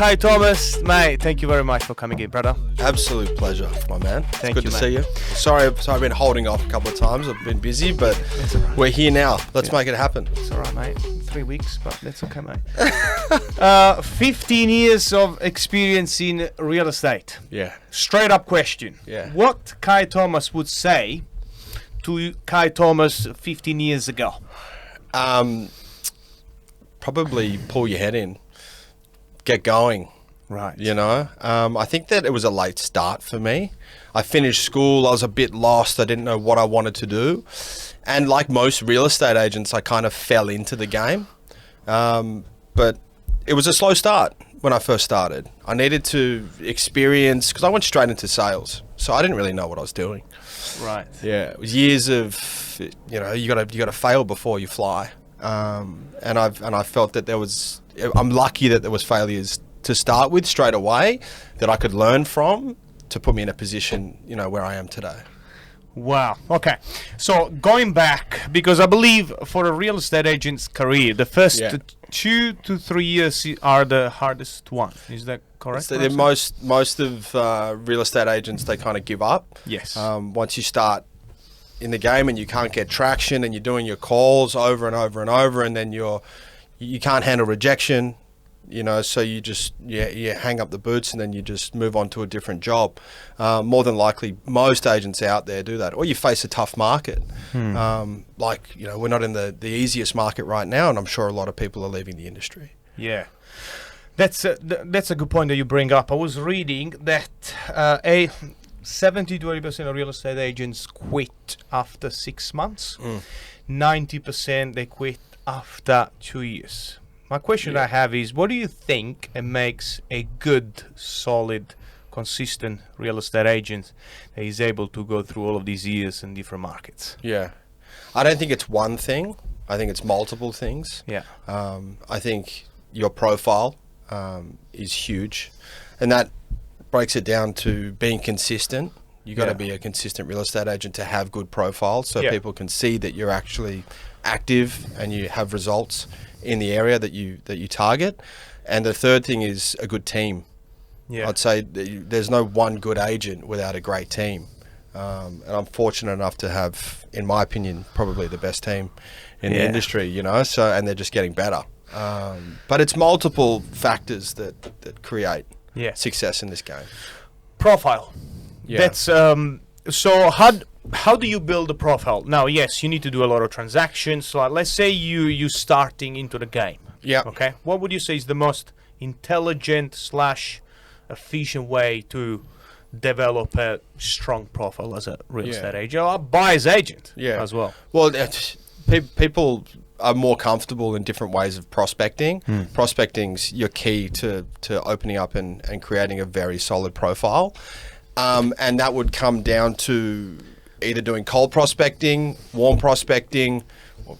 Cae Thomas, mate, thank you very much for coming in, brother. Absolute pleasure, my man. Thank Good you, to mate. see you. Sorry, I've been holding off a couple of times. I've been busy, but we're here now. Let's make it happen. It's all right, mate. 3 weeks, but that's okay, mate. 15 years of experience in real estate. Yeah. Straight up question. Yeah. What Cae Thomas would say to Cae Thomas 15 years ago? Probably pull your head in. Get going. Right. You know, I think that it was a late start for me. I finished school, I was a bit lost, I didn't know what I wanted to do. And like most real estate agents, I kind of fell into the game. But it was a slow start when I first started. I needed to experience, because I went straight into sales, so I didn't really know what I was doing. Right. Yeah, it was years of, you know, you got to fail before you fly. And I felt that I'm lucky that there was failures to start with straight away that I could learn from to put me in a position, you know, where I am today. Wow. Okay. So going back, because I believe for a real estate agent's career, the first 2 to 3 years are the hardest one. Is that correct? Most of real estate agents, they kind of give up. Yes. Once you start in the game and you can't get traction and you're doing your calls over and over and over, and then you can't handle rejection, you know, so you just you hang up the boots and then you just move on to a different job. More than likely, most agents out there do that, or you face a tough market. Like, you know, we're not in the easiest market right now, and I'm sure a lot of people are leaving the industry. Yeah. That's a good point that you bring up. I was reading that 70 to 80% of real estate agents quit after 6 months. 90% they quit after 2 years. My question I have is, what do you think makes a good, solid, consistent real estate agent that is able to go through all of these years in different markets? Yeah. I don't think it's one thing. I think it's multiple things. Yeah. I think your profile is huge, and that breaks it down to being consistent. You got to be a consistent real estate agent to have good profiles, so people can see that you're actually active and you have results in the area that you target. And the third thing is a good team. Yeah. I'd say there's no one good agent without a great team. And I'm fortunate enough to have, in my opinion, probably the best team in the industry, you know, and they're just getting better. But it's multiple factors that create success in this game. Profile. Yeah. That's so how do you build a profile? Now, yes, you need to do a lot of transactions. So let's say you starting into the game. Yeah. Okay. What would you say is the most intelligent / efficient way to develop a strong profile as a real estate agent or a buyer's agent as well? Well, people are more comfortable in different ways of prospecting. Prospecting's your key to opening up and creating a very solid profile. And that would come down to either doing cold prospecting, warm prospecting,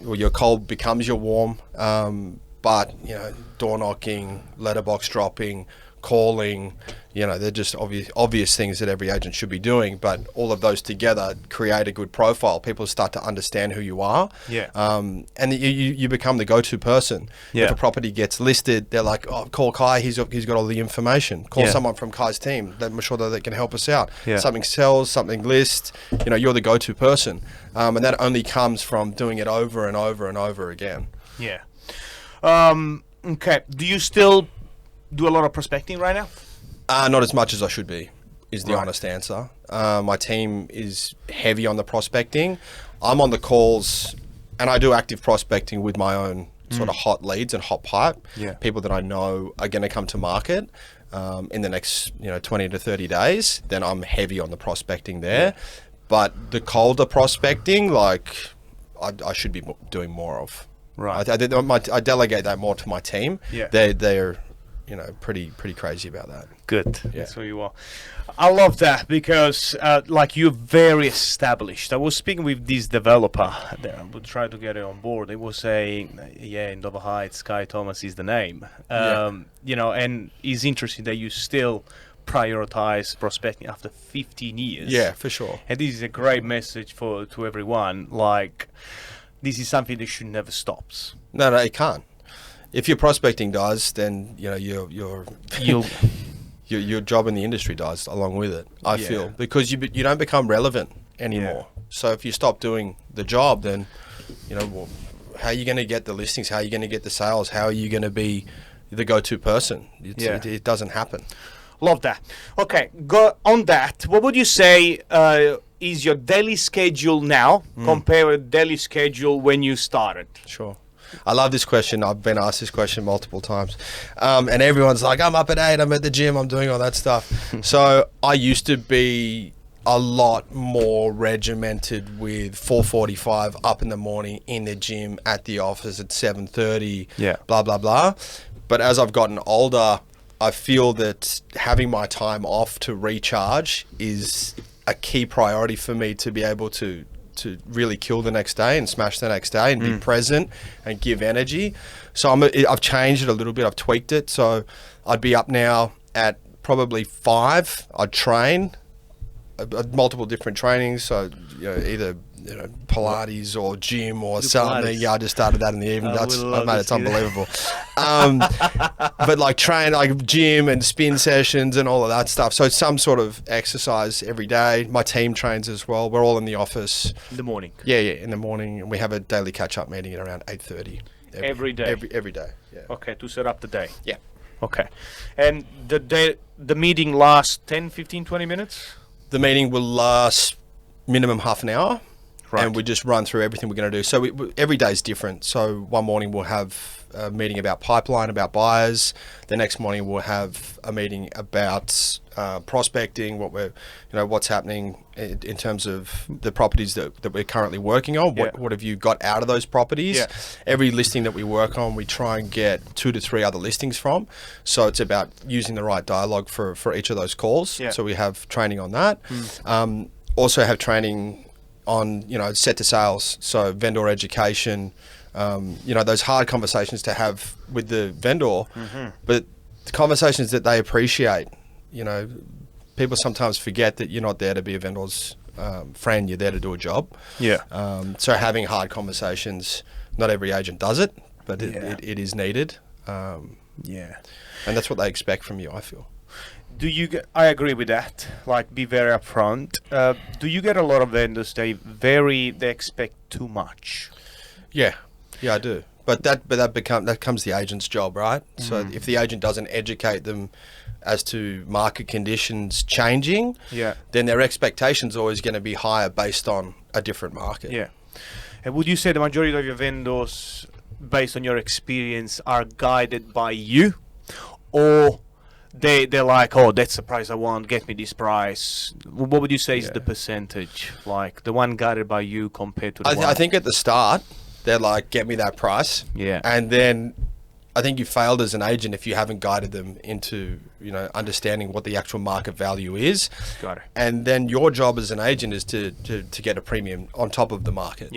or your cold becomes your warm. But, you know, door knocking, letterbox dropping, calling, you know, they're just obvious things that every agent should be doing. But all of those together create a good profile. People start to understand who you are. Yeah. And you become the go-to person. Yeah. If a property gets listed, they're like, oh, call Cae. He's got all the information. Call someone from Cae's team. I'm sure that they can help us out. Yeah. Something sells, something lists. You know, you're the go-to person. And that only comes from doing it over and over and over again. Yeah. Okay. Do you still do a lot of prospecting right now? Not as much as I should be, is the honest answer. My team is heavy on the prospecting. I'm on the calls, and I do active prospecting with my own sort of hot leads and hot pipe. Yeah. People that I know are going to come to market in the next 20 to 30 days. Then I'm heavy on the prospecting there. Yeah. But the colder prospecting, like, I should be doing more of. Right. I delegate that more to my team. Yeah. They're pretty crazy about that. Good. Yeah. That's who you are. I love that because like you're very established. I was speaking with this developer there. I would try to get it on board. They were saying, in Dover Heights, Cae Thomas is the name. And it's interesting that you still prioritize prospecting after 15 years. Yeah, for sure. And this is a great message to everyone. Like, this is something that should never stops. No, it can't. If your prospecting dies, then your your job in the industry dies along with it. I feel, because you don't become relevant anymore. So if you stop doing the job, then well, how are you going to get the listings? How are you going to get the sales? How are you going to be the go-to person? It doesn't happen. Love that. Okay, go on that. What would you say is your daily schedule now compared with daily schedule when you started? Sure. I love this question. I've been asked this question multiple times. And everyone's like, I'm up at 8, I'm at the gym, I'm doing all that stuff. So I used to be a lot more regimented with 4:45 up in the morning, in the gym, at the office at 7:30, blah, blah, blah. But as I've gotten older, I feel that having my time off to recharge is a key priority for me to be able to really kill the next day and smash the next day and be present and give energy. So I've changed it a little bit. I've tweaked it. So I'd be up now at probably 5. I'd train multiple different trainings. So either Pilates or gym or something. Pilates. Yeah, I just started that in the evening. It's unbelievable. But like train, like gym and spin sessions and all of that stuff. So some sort of exercise every day. My team trains as well. We're all in the office. In the morning? Yeah, in the morning. And we have a daily catch-up meeting at around 8:30. Every day? Every day, yeah. Okay, to set up the day? Yeah. Okay. And the meeting lasts 10, 15, 20 minutes? The meeting will last minimum half an hour. Right. And we just run through everything we're going to do. So every day is different. So one morning we'll have a meeting about pipeline, about buyers. The next morning we'll have a meeting about prospecting, what's happening in terms of the properties that we're currently working on. What have you got out of those properties? Yeah. Every listing that we work on, we try and get 2 to 3 other listings from. So it's about using the right dialogue for each of those calls. Yeah. So we have training on that. Also have training on set to sales, so vendor education, those hard conversations to have with the vendor, but the conversations that they appreciate. People sometimes forget that you're not there to be a vendor's friend, you're there to do a job. So having hard conversations, not every agent does it, but it is needed. And that's what they expect from you, I feel. I agree with that. Like, be very upfront. Do you get a lot of vendors? They expect too much. Yeah, I do. But that comes the agent's job, right? So if the agent doesn't educate them as to market conditions changing, then their expectations are always going to be higher based on a different market. Yeah. And would you say the majority of your vendors, based on your experience, are guided by you, or they're like, oh, that's the price I want, get me this price? What would you say is the percentage, like the one guided by you compared to the one? I think at the start they're like, get me that price, and then I think you failed as an agent if you haven't guided them into understanding what the actual market value is. Got it. And then your job as an agent is to get a premium on top of the market.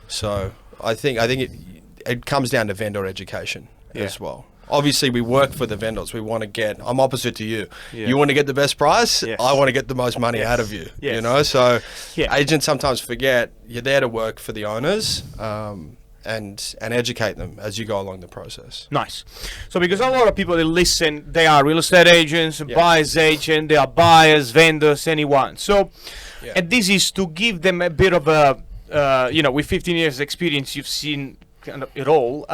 So I think it comes down to vendor education as well. Obviously, we work for the vendors. We want to get. I'm opposite to you. You want to get the best price. I want to get the most money out of you. So agents sometimes forget you're there to work for the owners and educate them as you go along the process. Nice. So because a lot of people, they listen, they are real estate agents, buyers agent, they are buyers, vendors, anyone. So, and this is to give them a bit of a, with 15 years experience, you've seen kind of it all.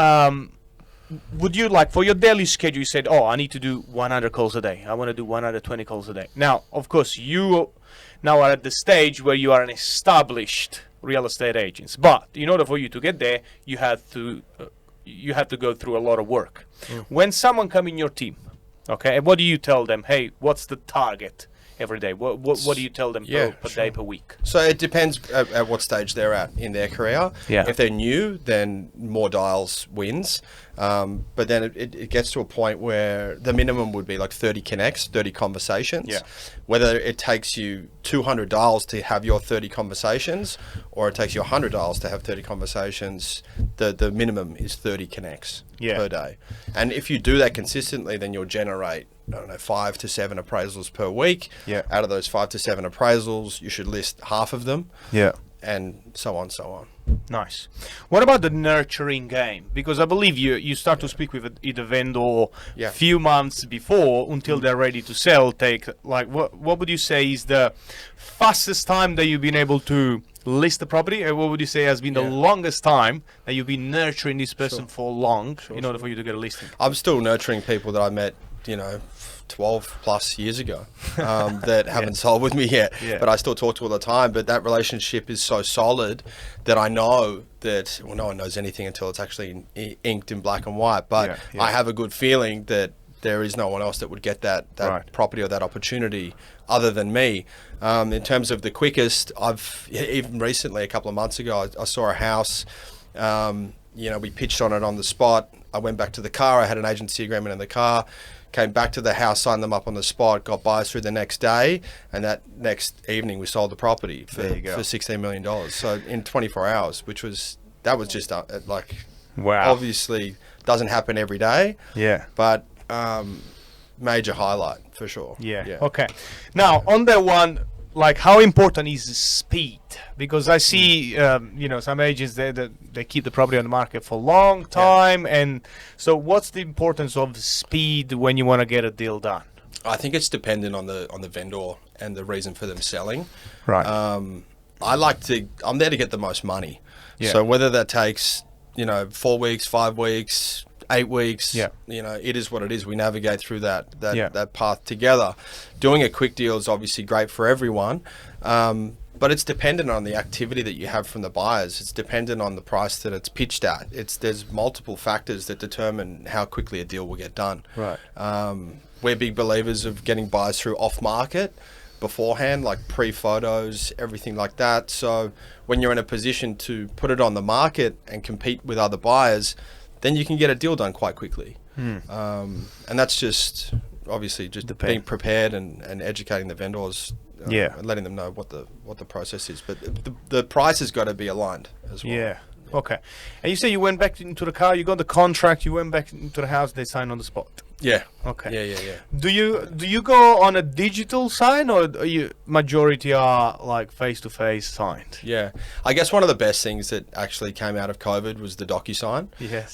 Would you, like, for your daily schedule, you said, I need to do 100 calls a day. I want to do 120 calls a day. Now, of course, you now are at the stage where you are an established real estate agent. But in order for you to get there, you have to go through a lot of work. When someone comes in your team, okay, what do you tell them? Hey, what's the target every day? What do you tell them per day, per week? So it depends at what stage they're at in their career. If they're new, then more dials wins. But then it gets to a point where the minimum would be like 30 connects, 30 conversations. Whether it takes you 200 dials to have your 30 conversations or it takes you 100 dials to have 30 conversations, the minimum is 30 connects per day. And if you do that consistently, then you'll generate 5 to 7 appraisals per week. Out of those 5 to 7 appraisals, you should list half of them. and so on. Nice. What about the nurturing game? Because I believe you start to speak with either vendor few months before until they're ready to sell. Take like what would you say is the fastest time that you've been able to list the property, and what would you say has been the longest time that you've been nurturing this person for long in order for you to get a listing? I'm still nurturing people that I met, 12 plus years ago that haven't sold with me yet, but I still talk to all the time. But that relationship is so solid that I know that, well, no one knows anything until it's actually inked in black and white. But I have a good feeling that there is no one else that would get that property or that opportunity other than me. In terms of the quickest, I've even recently, a couple of months ago, I saw a house. We pitched on it on the spot. I went back to the car. I had an agency agreement in the car. Came back to the house, signed them up on the spot, got buyers through the next day, and that next evening we sold the property for $16 million. So in 24 hours, that was just wow. Obviously doesn't happen every day. Yeah. But major highlight for sure. Yeah. Okay. Now on that one, like how important is speed? Because I see, some agents they keep the property on the market for a long time, and so what's the importance of speed when you want to get a deal done? I think it's dependent on the vendor and the reason for them selling. Right. I'm there to get the most money. Yeah. So whether that takes 4 weeks, 5 weeks, 8 weeks, it is what it is. We navigate through that path together. Doing a quick deal is obviously great for everyone, but it's dependent on the activity that you have from the buyers. It's dependent on the price that it's pitched at. There's multiple factors that determine how quickly a deal will get done. Right. We're big believers of getting buyers through off market beforehand, like pre-photos, everything like that. So when you're in a position to put it on the market and compete with other buyers, then you can get a deal done quite quickly. And that's just obviously just being prepared and educating the vendors, and letting them know what the process is. But the price has got to be aligned as well. Yeah. Okay. And you say you went back into the car, you got the contract, you went back into the house, they signed on the spot. Yeah. Okay. Yeah. Do you go on a digital sign, or majority are like face-to-face signed? Yeah. I guess one of the best things that actually came out of COVID was the DocuSign. Yes.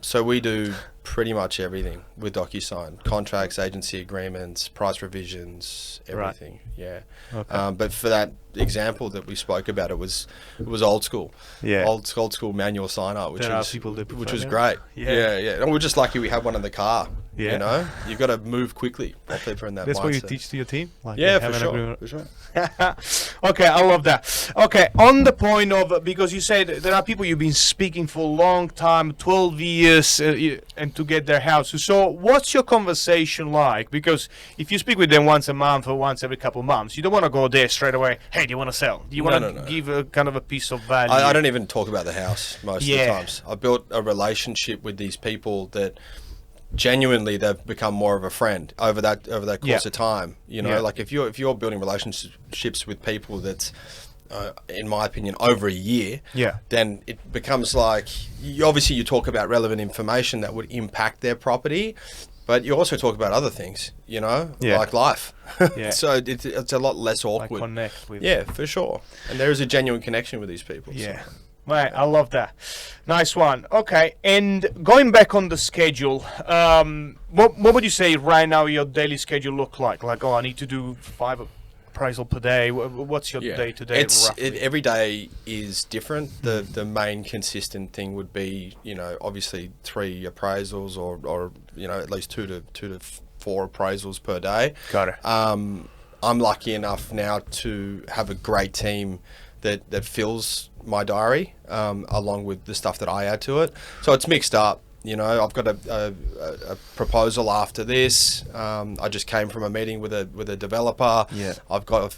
So we do pretty much everything with DocuSign: contracts, agency agreements, price revisions, everything. Right. Yeah. Okay. But for that example that we spoke about, it was old school. Yeah. Old school manual sign up, which was great. Yeah. And we're just lucky we had one in the car. Yeah. You've got to move quickly while people are in that That's mindset. what you teach to your team? Like for sure. Okay, I love that. Okay, on the point of, because you said there are people you've been speaking for a long time, 12 years, and to get their house. So what's your conversation like? Because if you speak with them once a month or once every couple of months, you don't want to go there straight away, hey, do you want to sell? Do you want to give a kind of a piece of value? I don't even talk about the house most of the times. I built a relationship with these people that genuinely they've become more of a friend over that course of time. Like if you're building relationships with people that's in my opinion over a year, then it becomes like you talk about relevant information that would impact their property, but you also talk about other things, like life. So it's a lot less awkward. Like connect with. Yeah, for sure. And there is a genuine connection with these people. Yeah. So. Right, I love that. Nice one. Okay, and going back on the schedule, what would you say right now your daily schedule look like? Like, I need to do 5 appraisal per day. What's your day-to-day roughly? Every day is different. The main consistent thing would be, obviously 3 appraisals or at least 2 to 4 appraisals per day. Got it. I'm lucky enough now to have a great team that fills my diary, along with the stuff that I add to it. So it's mixed up. I've got a proposal after this. I just came from a meeting with a developer. Yeah. I've got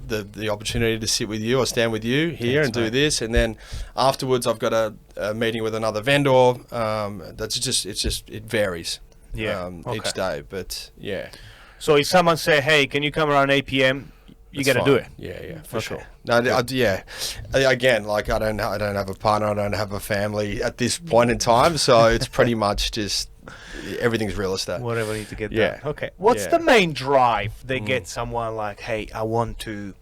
the opportunity to sit with you or stand with you here and do this, and then afterwards I've got a meeting with another vendor. It varies. Each day, but yeah. So if someone say, hey, can you come around 8 p.m., you got to do it. Yeah, for sure. No, Again, like I don't have a partner, I don't have a family at this point in time, so it's pretty much just everything's real estate. Whatever you need to get done. Okay. What's the main drive they get someone like, hey, I want to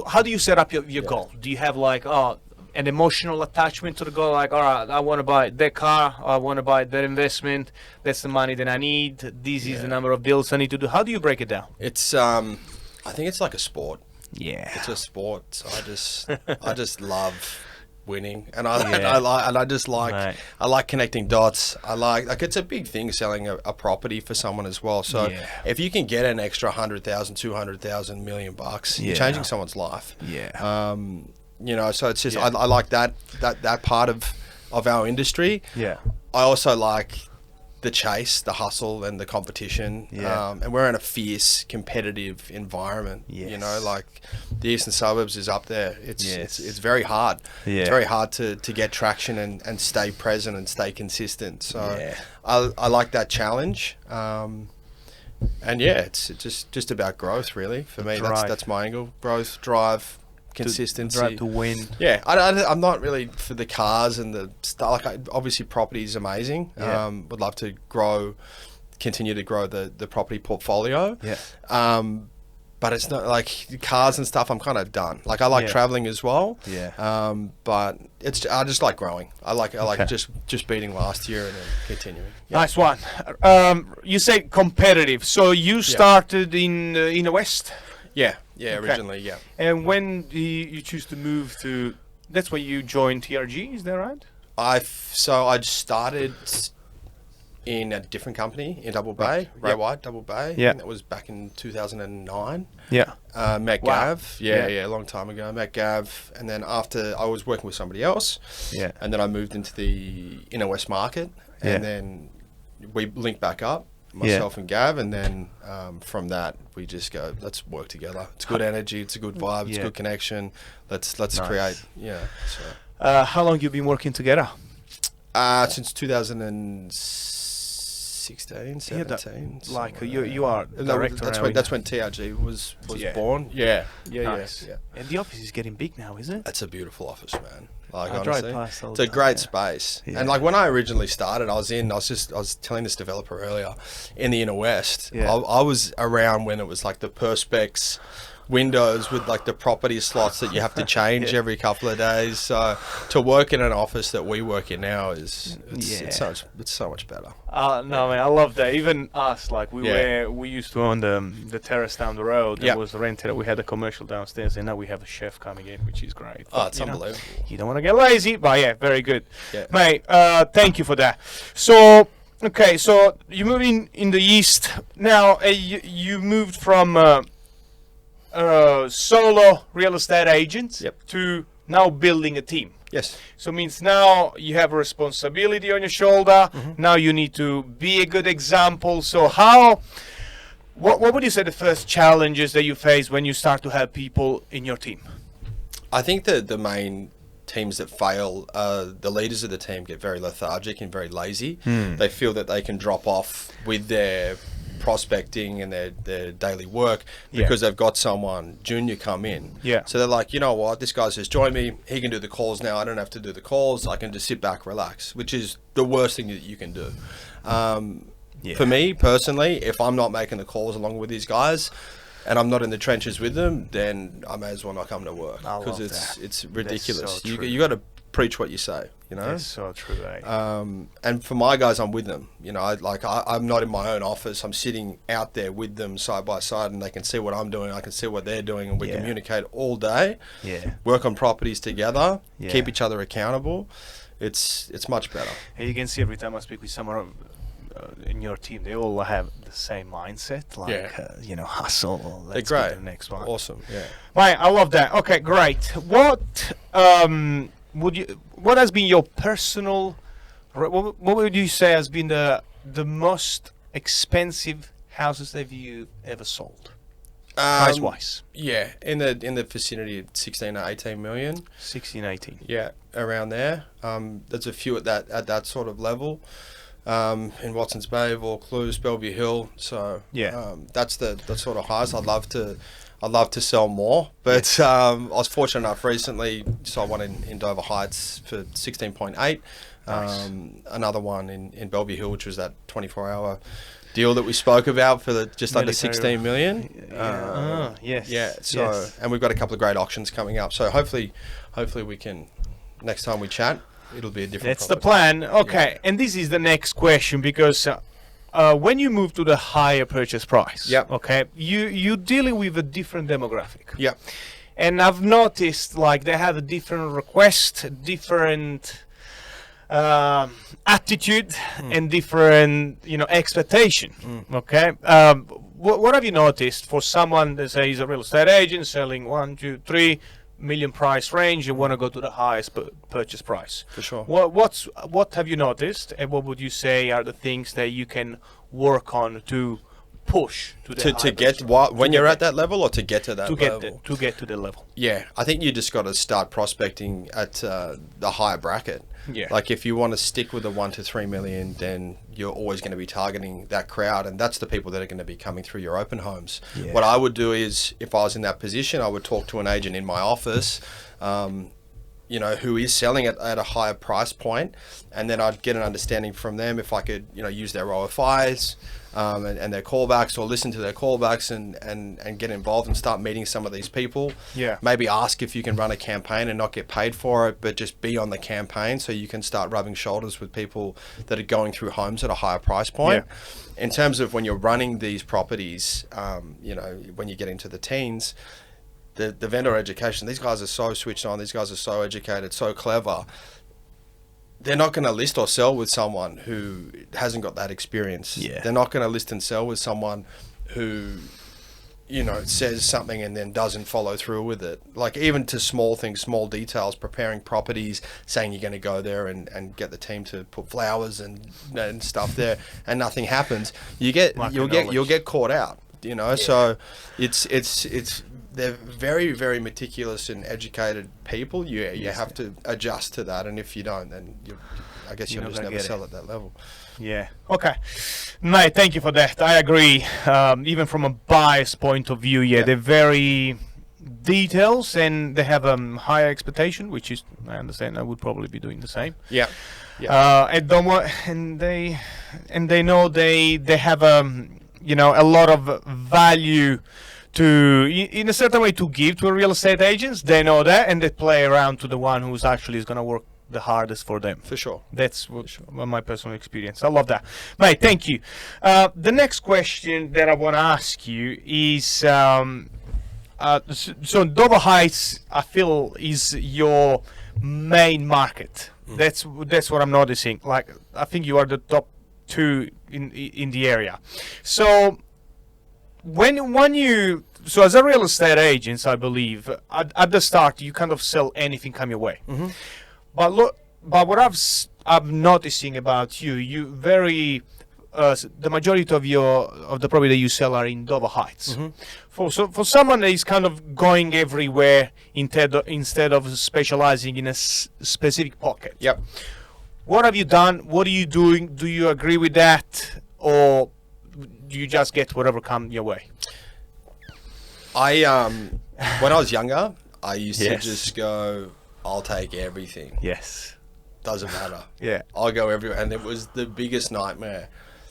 how do you set up your goal? Do you have like an emotional attachment to the goal? Like, all right, I want to buy that car, or I want to buy that investment. That's the money that I need. This is the number of deals I need to do. How do you break it down? It's I think it's like a sport. Yeah, It's a sport. So I just love winning, and I just like I like connecting dots. I like it's a big thing selling a property for someone as well. So if you can get an extra 100,000, 200,000, $1 million, you're changing someone's life. Yeah. You know, so it's just I like that part of our industry. Yeah. I also like the chase, the hustle, and the competition. Yeah. And we're in a fierce, competitive environment. Yes. You know, like the eastern suburbs is up there. It's very hard. Yeah. It's very hard to get traction and stay present and stay consistent. So I like that challenge. And it's just about growth, really. For me, that's my angle. Growth, drive, consistency, drive to win. Yeah, I'm not really for the cars and the stuff. Like, obviously, property is amazing. Yeah. Would love to continue to grow the property portfolio. Yeah. But it's not like cars and stuff. I'm kind of done. Like, I like traveling as well. Yeah. But I just like growing. I like just beating last year and then continuing. Yeah. Nice one. You say competitive. So you started in the West. Yeah, originally, yeah. And when did you choose to move to? That's when you joined TRG, is that right? I started in a different company in Double Bay, Ray White, Double Bay. Yeah. And that was back in 2009. Yeah. Met Wow. Gav. Yeah, a long time ago. Met Gav. And then after, I was working with somebody else. Yeah. And then I moved into the inner west market. And then we linked back up, myself and Gav. And then from that, we just go, let's work together. It's good energy. It's a good vibe. It's good connection. Let's create. Yeah. So. How long you been working together? Since 2016, 17. You are director. That's when TRG was born. Yeah. Nice. And the office is getting big now, isn't it? It's a beautiful office, man. Like, I honestly, drive past all it's the a time, great space. Yeah. And like when I originally started, I was telling this developer earlier in the inner west. Yeah. I was around when it was like the perspex windows with like the property slots that you have to change every couple of days. So to work in an office that we work in now it's so much better. No, man, I love that. Even us, like we used to own the terrace down the road. It was rented. We had a commercial downstairs, and now we have a chef coming in, which is great. Oh, it's unbelievable. You don't want to get lazy, but very good. Yeah. Mate, thank you for that. So, okay, so you moved in the east. Now, you moved from solo real estate agent to now building a team. Yes. So it means now you have a responsibility on your shoulder. Now you need to be a good example. So what would you say the first challenges that you face when you start to have people in your team? I think that the main teams that fail, the leaders of the team get very lethargic and very lazy. They feel that they can drop off with their prospecting and their daily work because they've got someone junior come in. Yeah. So they're like, you know what, this guy's just joined me. He can do the calls now. I don't have to do the calls. I can just sit back, relax, which is the worst thing that you can do. For me personally, if I'm not making the calls along with these guys and I'm not in the trenches with them, then I may as well not come to work because it's ridiculous. So you got to preach what you say, you know. That's so true, eh? And for my guys, I'm with them. You know, I'm not in my own office. I'm sitting out there with them side by side, and they can see what I'm doing. I can see what they're doing, and we communicate all day. Yeah. Work on properties together. Yeah. Keep each other accountable. It's much better. And you can see every time I speak with someone in your team, they all have the same mindset, like hustle. Let's get to the next one. Awesome. Yeah. Right, I love that. Okay, great. What has been your personal? What would you say has been the most expensive houses that you ever sold, price wise? Yeah, in the vicinity of 16 to 18 million. 16, 18. Yeah, around there. There's a few at that sort of level. In Watson's Bay, Vaucluse, Bellevue Hill. So that's the sort of highest. I'd love I'd love to sell more, but I was fortunate enough recently. Sold one in Dover Heights for 16.8. Nice. Another one in Bellevue Hill, which was that 24-hour deal that we spoke about for the just under 16 million. Yes. Yeah. So, yes. and we've got a couple of great auctions coming up. So hopefully we can, next time we chat, it'll be a different. That's the plan. Okay, Yeah. and this is the next question, because when you move to the higher purchase price, Yep. okay, you're dealing with a different demographic. Yeah. And I've noticed, like, they have a different request, different attitude, and different, expectation. Okay. What have you noticed for someone that says a real estate agent selling 1, 2, 3 million price range, you want to go to the highest purchase price? For sure. What have you noticed, and what would you say are the things that you can work on to push to the To get what when you're at that level, or to get to that level? To get to the level. Yeah, I think you just got to start prospecting at the higher bracket. Yeah. Like if you want to stick with the 1 to 3 million, then you're always going to be targeting that crowd, and that's the people that are going to be coming through your open homes. Yeah. What I would do is, if I was in that position, I would talk to an agent in my office, who is selling at a higher price point, and then I'd get an understanding from them if I could, use their OFIs and their callbacks, or listen to their callbacks and get involved and start meeting some of these people. Yeah. Maybe ask if you can run a campaign and not get paid for it, but just be on the campaign so you can start rubbing shoulders with people that are going through homes at a higher price point. Yeah. In terms of when you're running these properties, when you get into the teens, the vendor education, these guys are so switched on, these guys are so educated, so clever. They're not going to list or sell with someone who hasn't got that experience. Yeah. They're not going to list and sell with someone who, says something and then doesn't follow through with it. Like, even to small things, small details, preparing properties, saying you're going to go there and get the team to put flowers and stuff there, and nothing happens. You'll get caught out. So it's they're very, very meticulous and educated people. You have to adjust to that, and if you don't, then I guess you'll just never sell at that level. Yeah. Okay. Mate, thank you for that. I agree. Even from a buyer's point of view, they're very details, and they have higher expectation, which is, I understand, I would probably be doing the same. Yeah. Yeah. And they know they have a lot of value to, in a certain way, to give to a real estate agents. They know that, and they play around to the one who's actually is going to work the hardest for them. For sure. That's my personal experience. I love that. Mate, thank you. The next question that I want to ask you is, so Dover Heights, I feel, is your main market. That's what I'm noticing. Like, I think you are the top 2 in the area. So so as a real estate agent, I believe at the start you kind of sell anything come your way. Mm-hmm. But what I'm noticing about you very the majority of the property that you sell are in Dover Heights. Mm-hmm. For someone that is kind of going everywhere instead of specializing in a specific pocket. Yep. What have you done? What are you doing? Do you agree with that, or do you just get whatever comes your way? When I was younger, I used Yes. to just go, I'll take everything. Yes. Doesn't matter. Yeah. I'll go everywhere. And it was the biggest nightmare.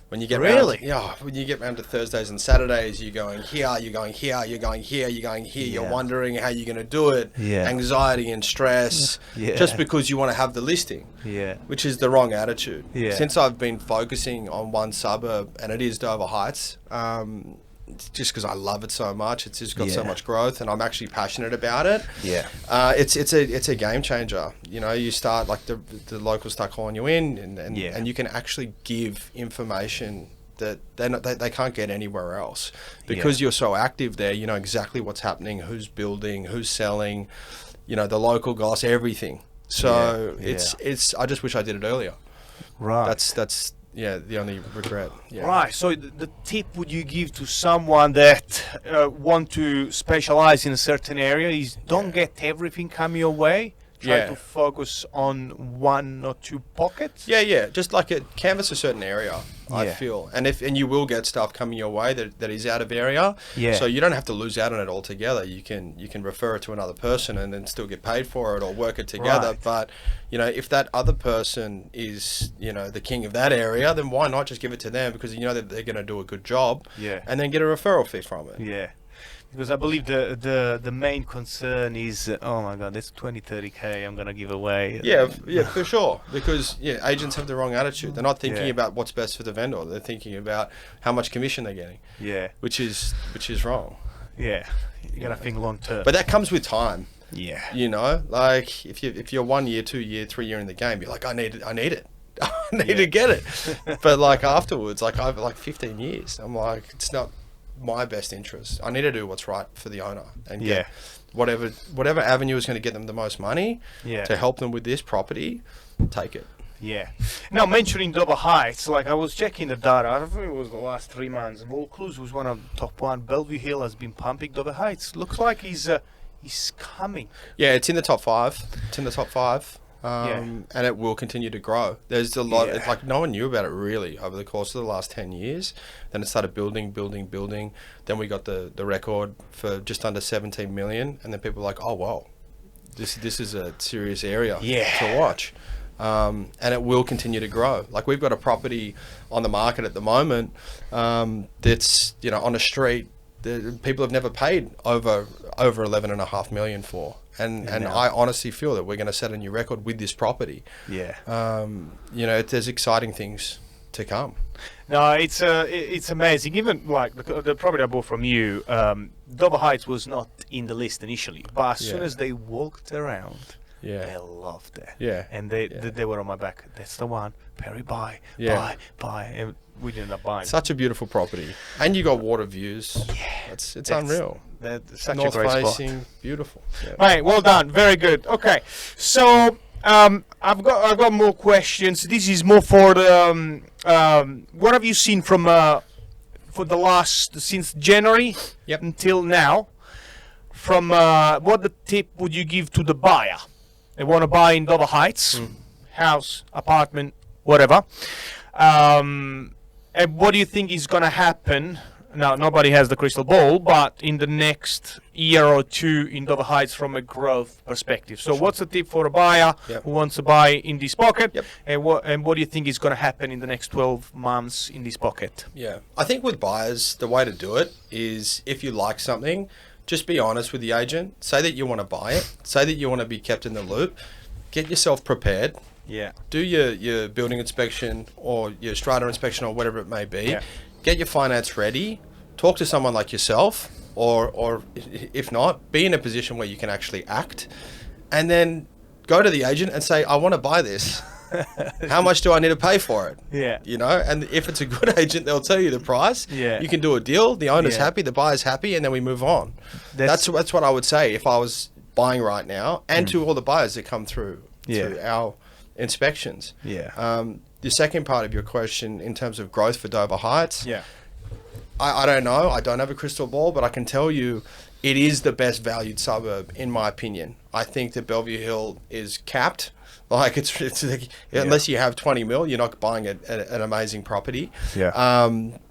When you get Really? when you get round to Thursdays and Saturdays, you're going here, you're going here, you're going here, you're going here, you're wondering how you're going to do it. Yeah. Anxiety and stress. Yeah. Just because you want to have the listing. Yeah. Which is the wrong attitude. Yeah. Since I've been focusing on one suburb, and it is Dover Heights, just because I love it so much, it's just got so Yeah. much growth, and I'm actually passionate about it. Yeah. It's a game changer. You start, like, the locals start calling you in, and you can actually give information that they can't get anywhere else, because you're so active there. You know exactly what's happening, who's building, who's selling, the local goss, everything. So it's I just wish I did it earlier. Right. That's the only regret. Yeah. Right. So the tip would you give to someone that want to specialize in a certain area is don't get everything come your way. Try Yeah. to focus on one or two pockets. Yeah. Just like canvas a certain area, I Yeah. feel. And you will get stuff coming your way that is out of area. Yeah. So you don't have to lose out on it altogether. You can refer it to another person and then still get paid for it or work it together. Right. But, if that other person is, the king of that area, then why not just give it to them, because you know that they're going to do a good job. Yeah. And then get a referral fee from it. Yeah. Because I believe the main concern is, oh my God, that's 20-30K I'm going to give away. Yeah, for sure. Because agents have the wrong attitude. They're not thinking Yeah. about what's best for the vendor. They're thinking about how much commission they're getting, Yeah. which is wrong. Yeah. You got to think long term. But that comes with time. yeah. Like if you're 1 year, 2 year, 3 year in the game, you're like, I need it. I need Yeah. to get it. But like afterwards, like over like 15 years, I'm like, it's not my best interest. I need to do what's right for the owner and get whatever avenue is going to get them the most money Yeah. to help them with this property. Take it. Yeah. Now, mentioning Dover Heights, like I was checking the data, I think it was the last 3 months. Vaucluse was one of the top one. Bellevue Hill has been pumping Dover Heights. Looks like he's coming. Yeah, it's in the top 5. It's in the top 5. Yeah. And it will continue to grow. There's a lot, Yeah. like no one knew about it really over the course of the last 10 years. Then it started building. Then we got the record for just under 17 million. And then people were like, oh, wow, this is a serious area to watch. And it will continue to grow. Like we've got a property on the market at the moment that's, on a street that people have never paid over 11.5 million for. And Yeah. I honestly feel that we're going to set a new record with this property. Yeah. There's exciting things to come. No, it's amazing. Even like the property I bought from you, Dover Heights was not in the list initially, but as soon Yeah. as they walked around, Yeah. they loved it. Yeah. And they were on my back. That's the one. Perry, buy, Yeah. buy, and we didn't end up buying. Such a beautiful property. And you got water views. Yeah. It's That's unreal. That's such North a great spot. facing, beautiful. Yeah. Right, well done, very good. Okay, so I've got more questions. This is more for the what have you seen from for the last since January Yep. until now? From what the tip would you give to the buyer? They want to buy in Dover Heights, house, apartment, whatever. And what do you think is going to happen? Now, nobody has the crystal ball, but in the next year or two in Dover Heights from a growth perspective. So what's the tip for a buyer Yep. who wants to buy in this pocket? Yep. And what do you think is going to happen in the next 12 months in this pocket? Yeah. I think with buyers, the way to do it is if you like something, just be honest with the agent. Say that you want to buy it. Say that you want to be kept in the loop. Get yourself prepared. Yeah. Do your building inspection or your strata inspection or whatever it may be. Yeah. Get your finance ready. Talk to someone like yourself, or if not, be in a position where you can actually act, and then go to the agent and say, I want to buy this. How much do I need to pay for it? Yeah. And if it's a good agent, they'll tell you the price. Yeah. You can do a deal. The owner's Yeah. happy, the buyer's happy, and then we move on. That's- That's what I would say if I was buying right now, and to all the buyers that come through to our inspections. Yeah. The second part of your question in terms of growth for Dover Heights, Yeah. I don't know. I don't have a crystal ball, but I can tell you it is the best valued suburb, in my opinion. I think that Bellevue Hill is capped. Like it's like, unless you have 20 mil, you're not buying an amazing property. Yeah.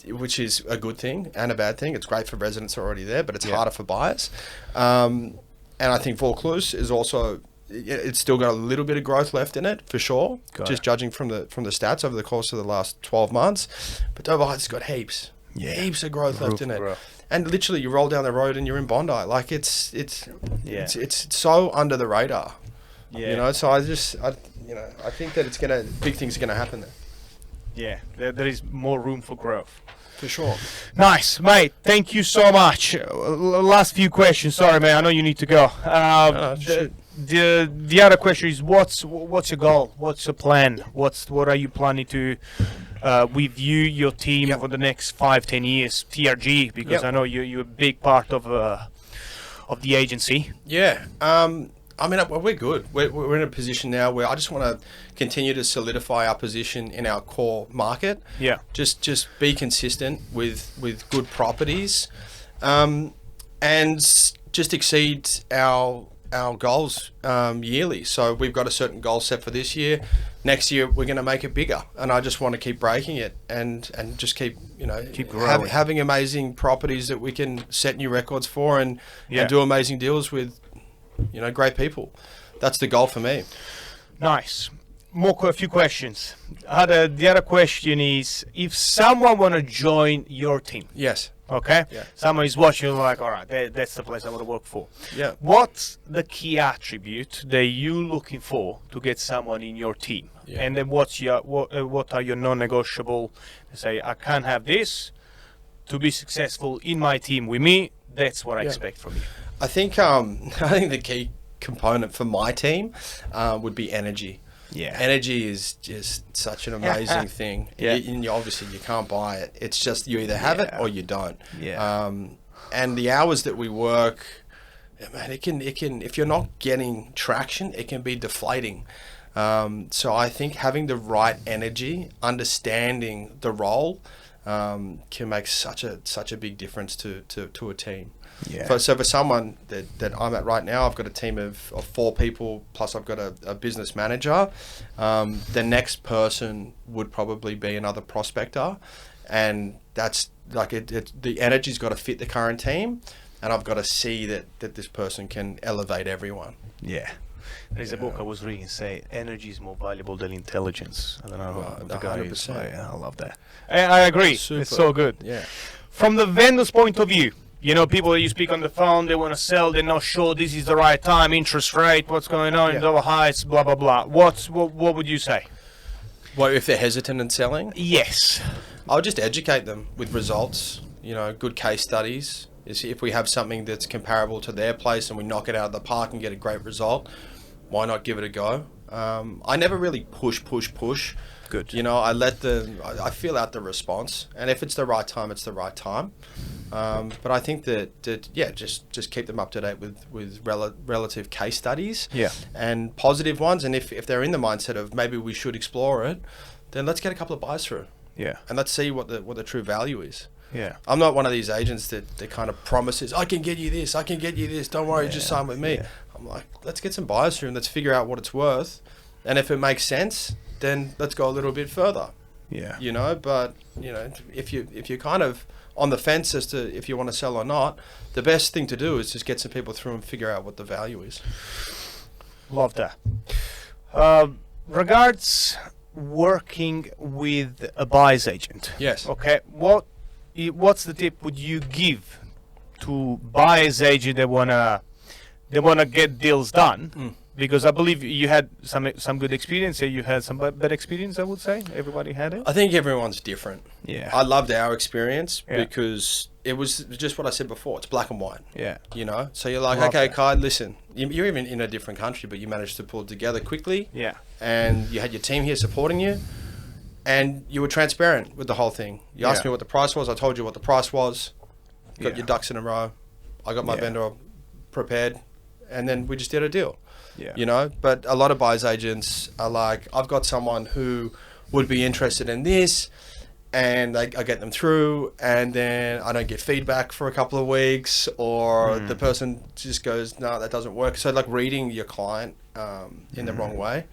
Which is a good thing and a bad thing. It's great for residents who are already there, but it's Yeah. harder for buyers. And I think Vaucluse is also, it's still got a little bit of growth left in it for sure. Got just it. judging from the stats over the course of the last 12 months. But Dover Heights has got heaps. Yeah. Heaps of growth left in it. Growth. And literally you roll down the road and you're in Bondi. Like it's so under the radar. Yeah. So I think that big things are gonna happen there. Yeah. There is more room for growth. For sure. Nice, mate. Thank you so much. Last few questions. Sorry, man. I know you need to go. Shoot. The other question is, what's your goal? What's your plan? What are you planning to with your team Yep. for the next 5-10 years? TRG, because Yep. I know you're a big part of the agency. Yeah. We're good. We're in a position now where I just want to continue to solidify our position in our core market. Yeah. Just be consistent with good properties, and just exceed our our goals yearly. So we've got a certain goal set for this year. Next year we're going to make it bigger, and I just want to keep breaking it and just keep growing. having amazing properties that we can set new records for and do amazing deals with great people. That's the goal for me. Nice. A few questions. The other question is, if someone want to join your team, Yes. okay? Yeah. Someone is watching, like, all right, that's the place I want to work for. Yeah. What's the key attribute that you looking for to get someone in your team? Yeah. And then what are your non-negotiable? Say, I can't have this to be successful in my team with me. That's what I expect from you. I think the key component for my team would be energy. Yeah. Energy is just such an amazing thing. Yeah. Obviously you can't buy it. It's just you either have it or you don't. Yeah. And the hours that we work, man, it can if you're not getting traction, it can be deflating. So I think having the right energy, understanding the role, can make such a big difference to a team. Yeah. So for someone that I'm at right now, I've got a team of 4 people, plus I've got a business manager. The next person would probably be another prospector, and that's like the energy's got to fit the current team, and I've got to see that this person can elevate everyone. Yeah. There's a book I was reading say energy is more valuable than intelligence. I don't know what the guy is. 100%. I love that. I agree. Super. It's so good. Yeah. From the vendor's point of view, people that you speak on the phone, they want to sell, they're not sure this is the right time, interest rate, what's going on in Dover Heights, blah, blah, blah. What would you say? Well, if they're hesitant in selling? Yes. I'll just educate them with results, good case studies. If we have something that's comparable to their place and we knock it out of the park and get a great result, why not give it a go? I never really push. Good. I feel out the response, and if it's the right time, it's the right time. But I think that just keep them up to date with relative case studies, and positive ones. And if they're in the mindset of maybe we should explore it, then let's get a couple of buys through. Yeah. And let's see what the true value is. Yeah. I'm not one of these agents that kind of promises, I can get you this, don't worry, just sign with me. Yeah. I'm like, let's get some buyers through and let's figure out what it's worth. And if it makes sense, then let's go a little bit further. Yeah. But if you're kind of on the fence as to if you want to sell or not, the best thing to do is just get some people through and figure out what the value is. Love that. Regards working with a buyer's agent. Yes. Okay. What's the tip would you give to buyer's agent that wanna get deals done? Because I believe you had some good experience. You had some bad experience. I would say everybody had it. I think everyone's different. Yeah. I loved our experience because it was just what I said before. It's black and white. Yeah. So you're like, Love okay, that. Cae, listen, you're even in a different country, but you managed to pull it together quickly. Yeah. And you had your team here supporting you, and you were transparent with the whole thing. You asked me what the price was. I told you what the price was. Got your ducks in a row. I got my vendor prepared, and then we just did a deal. Yeah. But a lot of buyer's agents are like, I've got someone who would be interested in this, and I get them through, and then I don't get feedback for a couple of weeks, or the person just goes, no, that doesn't work. So like reading your client in the wrong way,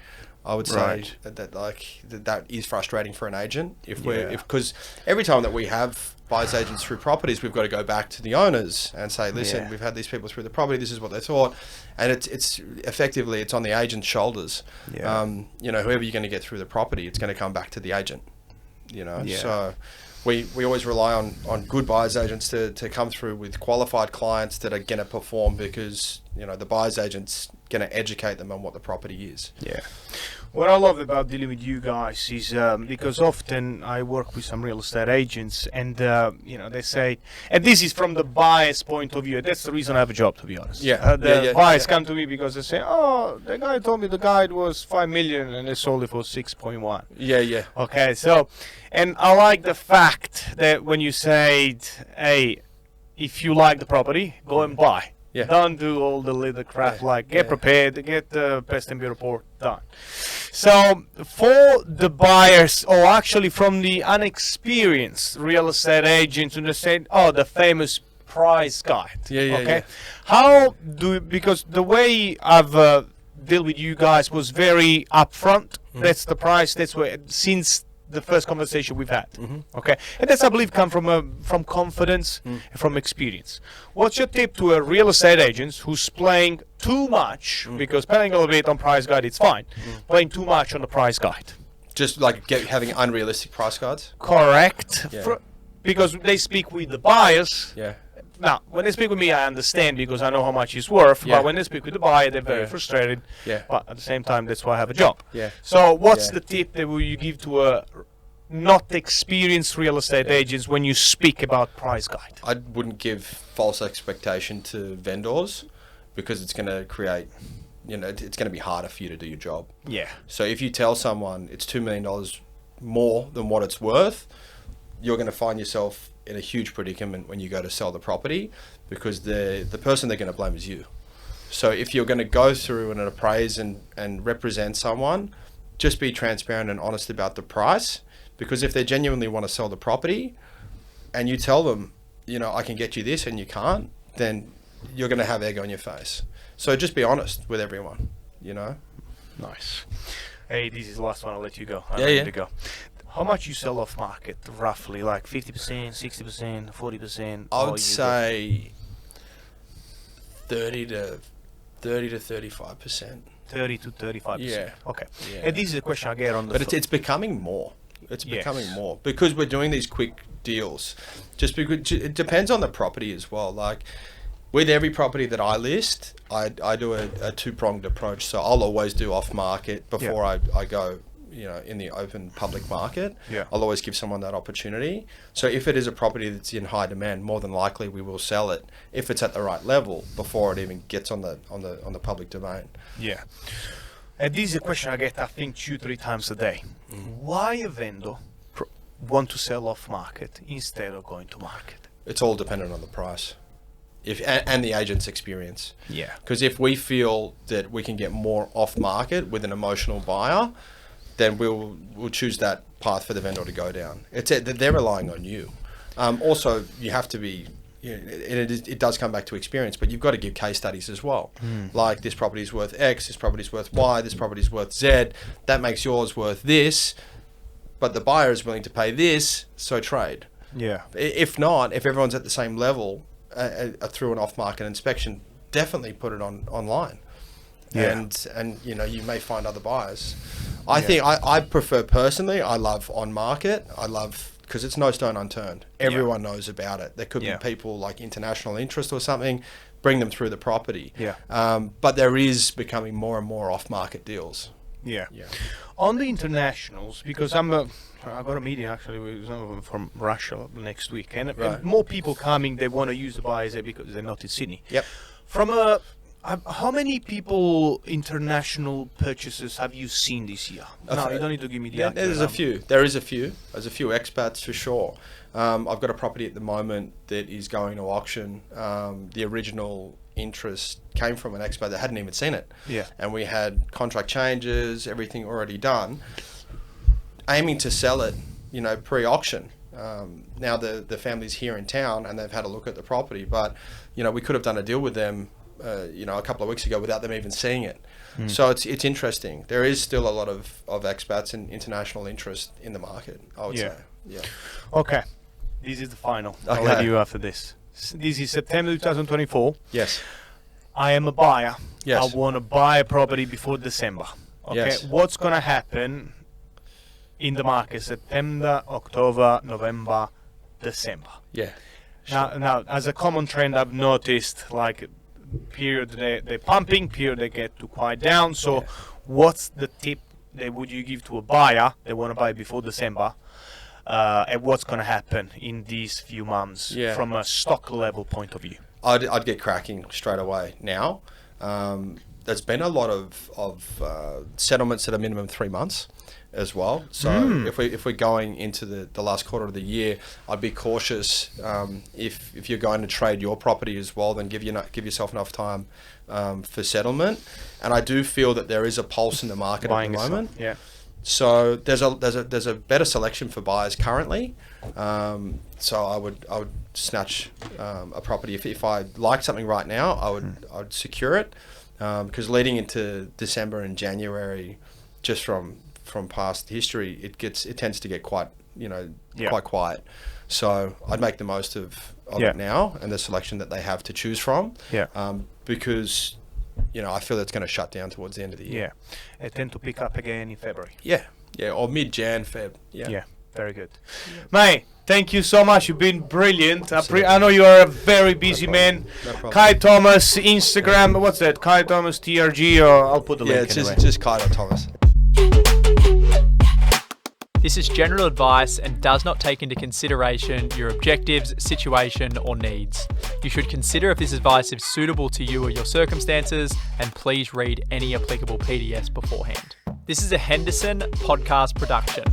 I would say that is frustrating for an agent. Because every time that we have buyer's agents through properties, we've got to go back to the owners and say, listen, we've had these people through the property, this is what they thought. And it's effectively, it's on the agent's shoulders. Yeah. Whoever you're going to get through the property, it's going to come back to the agent. So we always rely on good buyer's agents to come through with qualified clients that are going to perform, because the buyer's agent's going to educate them on what the property is. Yeah. What I love about dealing with you guys is because often I work with some real estate agents, and they say, and this is from the buyer's point of view. That's the reason I have a job, to be honest. Buyers come to me because they say, "Oh, the guy told me the guide was 5 million and they sold it for 6.1." Yeah. Okay, so, and I like the fact that when you say, "Hey, if you like the property, go and buy." Yeah. Don't do all the little crap get prepared, get the pest and bee report done. So for the buyers, or actually from the unexperienced real estate agents who say, the famous price guide. Yeah, okay. yeah. How do because the way I've dealt with you guys was very upfront. That's the price. That's where since the first conversation we've had. Okay, and that's I believe come from confidence, and from experience. What's your tip to a real estate agent who's playing too much? Because playing a little bit on price guide, it's fine. Playing too much on the price guide. Just like having unrealistic price guides. Correct. Yeah. Because they speak with the buyers. Yeah. Now, when they speak with me, I understand because I know how much it's worth. Yeah. But when they speak with the buyer, they're very Yeah. frustrated. Yeah. But at the same time, that's why I have a job. Yeah. So, what's Yeah. the tip that will you give to a not experienced real estate agents when you speak about price guide? I wouldn't give false expectation to vendors because it's going to create, it's going to be harder for you to do your job. Yeah. So if you tell someone it's $2 million more than what it's worth, you're going to find yourself in a huge predicament when you go to sell the property because the person they're going to blame is you. So if you're going to go through and appraise and represent someone, just be transparent and honest about the price, because if they genuinely want to sell the property and you tell them, I can get you this and you can't, then you're going to have egg on your face. So just be honest with everyone, Nice. Hey, this is the last one. I'll let you go. Yeah. Need to go. How much you sell off market, roughly? Like 50%, 60%, 40%? I would say 30 to 35%. 30 to 35%. Yeah. Okay. Yeah. And this is a question I get on the But it's becoming more. It's Yes. becoming more because we're doing these quick deals. Just because it depends on the property as well. Like with every property that I list, I do a two-pronged approach. So I'll always do off market before I go, in the open public market. Yeah. I'll always give someone that opportunity. So if it is a property that's in high demand, more than likely we will sell it if it's at the right level before it even gets on the public domain. Yeah. And this is a question I get, I think, 2-3 times a day. Why a vendor want to sell off market instead of going to market? It's all dependent on the price, and the agent's experience. Yeah. Because if we feel that we can get more off market with an emotional buyer, then we'll choose that path for the vendor to go down. They're relying on you. Also, you have to be. It does come back to experience, but you've got to give case studies as well. Like this property is worth X, this property is worth Y, this property is worth Z. That makes yours worth this, but the buyer is willing to pay this, so trade. Yeah. If not, if everyone's at the same level through an off-market inspection, definitely put it online. Yeah. And you may find other buyers. I think I prefer personally. I love on market. I love because it's no stone unturned. Everyone knows about it. There could be people like international interest or something, bring them through the property. Yeah. But there is becoming more and more off-market deals. Yeah. On the internationals, because I got a meeting actually with some of them from Russia next week, and more people coming. They want to use the buyers there because they're not in Sydney. Yep. From how many people international purchases have you seen this year? No, you don't need to give me the accurate There's a number. few. There's a few expats for sure. I've got a property at the moment that is going to auction. The original interest came from an expat that hadn't even seen it. Yeah. And we had contract changes, everything already done, aiming to sell it, pre-auction. Now the family's here in town and they've had a look at the property, but we could have done a deal with them a couple of weeks ago without them even seeing it. So it's interesting. There is still a lot of expats and international interest in the market, I would say. Yeah. Okay. This is the final. I'll let you after this. This is September 2024. Yes. I am a buyer. Yes. I want to buy a property before December. Okay. Yes. What's going to happen in the market September, October, November, December? Yeah. Now, as a common trend, I've noticed like period they're pumping, period they get to quiet down. So, what's the tip that would you give to a buyer that want to buy before December? And what's going to happen in these few months from a stock level point of view? I'd get cracking straight away now. There's been a lot of settlements that are minimum 3 months as well. So if we're going into the last quarter of the year, I'd be cautious. If you're going to trade your property as well, then give yourself enough time for settlement. And I do feel that there is a pulse in the market at the moment. So there's a better selection for buyers currently. So I would snatch a property if I like something right now. I'd secure it, because leading into December and January, just from past history, it tends to get quite quite quiet. So I'd make the most of it now and the selection that they have to choose from. Because I feel it's going to shut down towards the end of the year. Yeah, it tend to pick up again in February. Yeah, or mid-Jan, Feb. Yeah, very good. Mate, thank you so much. You've been brilliant. I know you are a very busy man. No problem. Cae Thomas, Instagram, what's that? Cae Thomas TRG, or I'll put the link it's anyway. just Cae Thomas. This is general advice and does not take into consideration your objectives, situation, or needs. You should consider if this advice is suitable to you or your circumstances, and please read any applicable PDFs beforehand. This is a Henderson podcast production.